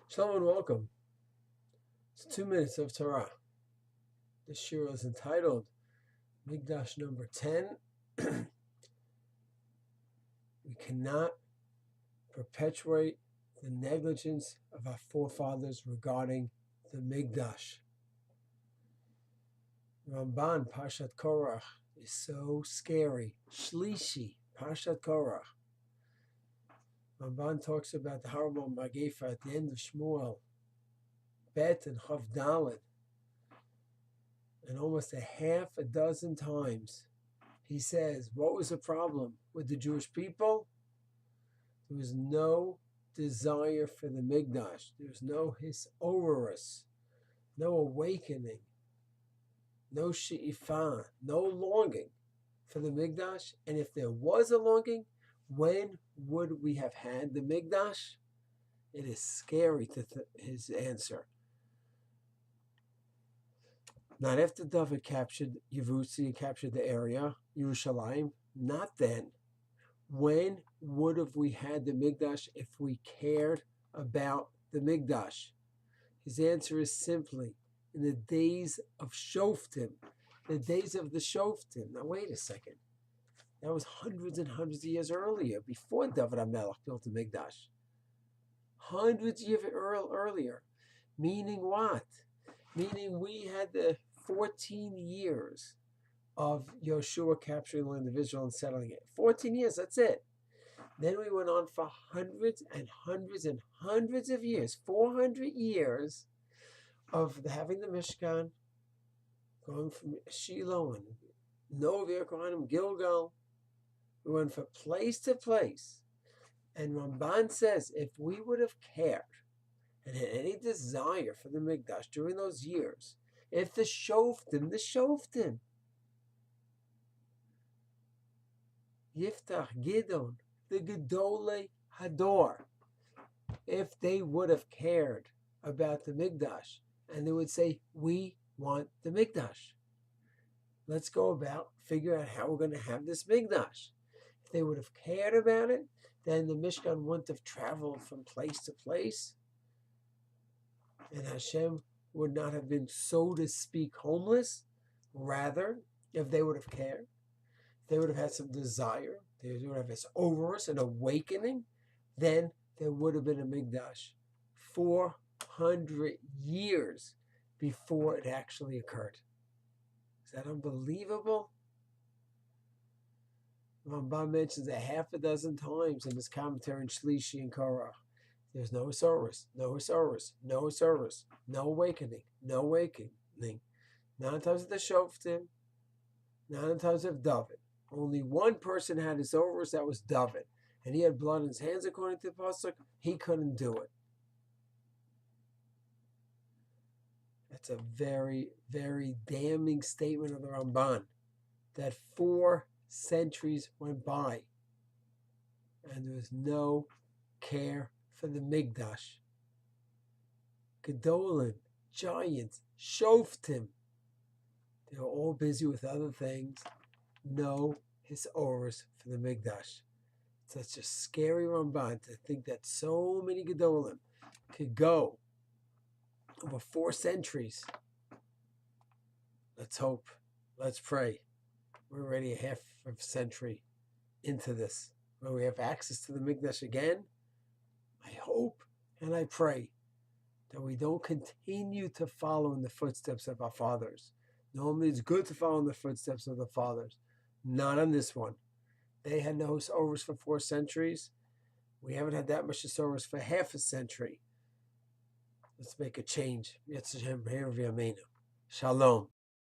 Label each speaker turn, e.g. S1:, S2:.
S1: Shalom and welcome. It's 2 minutes of Torah. This shir is entitled Mikdash number 10. We cannot perpetuate the negligence of our forefathers regarding the Mikdash. Ramban, Parshat Korach, is so scary. Shlishi, Parshat Korach. Ramban talks about the horrible Magefa at the end of Shmuel, Bet and Chav Dalet. And almost a half a dozen times he says, what was the problem with the Jewish people? There was no desire for the Mikdash. There was no hisorus, no awakening, no she'ifah, no longing for the Mikdash. And if there was a longing, when would we have had the Mikdash? It is scary to his answer. Not after David captured Yevusi and captured the area, Yerushalayim. Not then. When would have we had the Mikdash if we cared about the Mikdash? His answer is simply, in the days of Shoftim, the days of the Shoftim. Now wait a second. That was hundreds and hundreds of years earlier, before David HaMelech built the Mikdash. Hundreds of years earlier. Meaning what? Meaning we had the 14 years of Yoshua capturing the land of Israel and settling it. 14 years, that's it. Then we went on for hundreds and hundreds and hundreds of years, 400 years of having the Mishkan, going from Shiloh and Novia, Gilgal. We went from place to place. And Ramban says, if we would have cared and had any desire for the Mikdash during those years, if the Shoftim, Yiftach, Gidon, the Gedolei Hador, if they would have cared about the Mikdash, and they would say, we want the Mikdash. Let's go about figure out how we're going to have this Mikdash. If they would have cared about it, then the Mishkan wouldn't have traveled from place to place, and Hashem would not have been, so to speak, homeless. Rather, if they would have cared, they would have had some desire, they would have this over us, an awakening, then there would have been a Mikdash 400 years before it actually occurred. Is that unbelievable? Ramban mentions a half a dozen times in his commentary in Shlishi and Korach. There's no hisorus, no hisorus, no hisorus, no awakening, no awakening. Not in times of the Shoftim, not in times of David. Only one person had hisorus, that was David. And he had blood in his hands according to the Pasuk. He couldn't do it. That's a very, very damning statement of the Ramban. That 4 centuries went by and there was no care for the Mikdash. Gedolim, giants, Shoftim, they were all busy with other things. No hisorus for the Mikdash. It's such a scary Ramban to think that so many Gedolim could go over 4 centuries. Let's hope. Let's pray. We're already a half of a century into this, where we have access to the Mikdash again. I hope and I pray that we don't continue to follow in the footsteps of our fathers. Normally it's good to follow in the footsteps of the fathers. Not on this one. They had no hisorus for 4 centuries. We haven't had that much hisorus for half a century. Let's make a change. Shalom.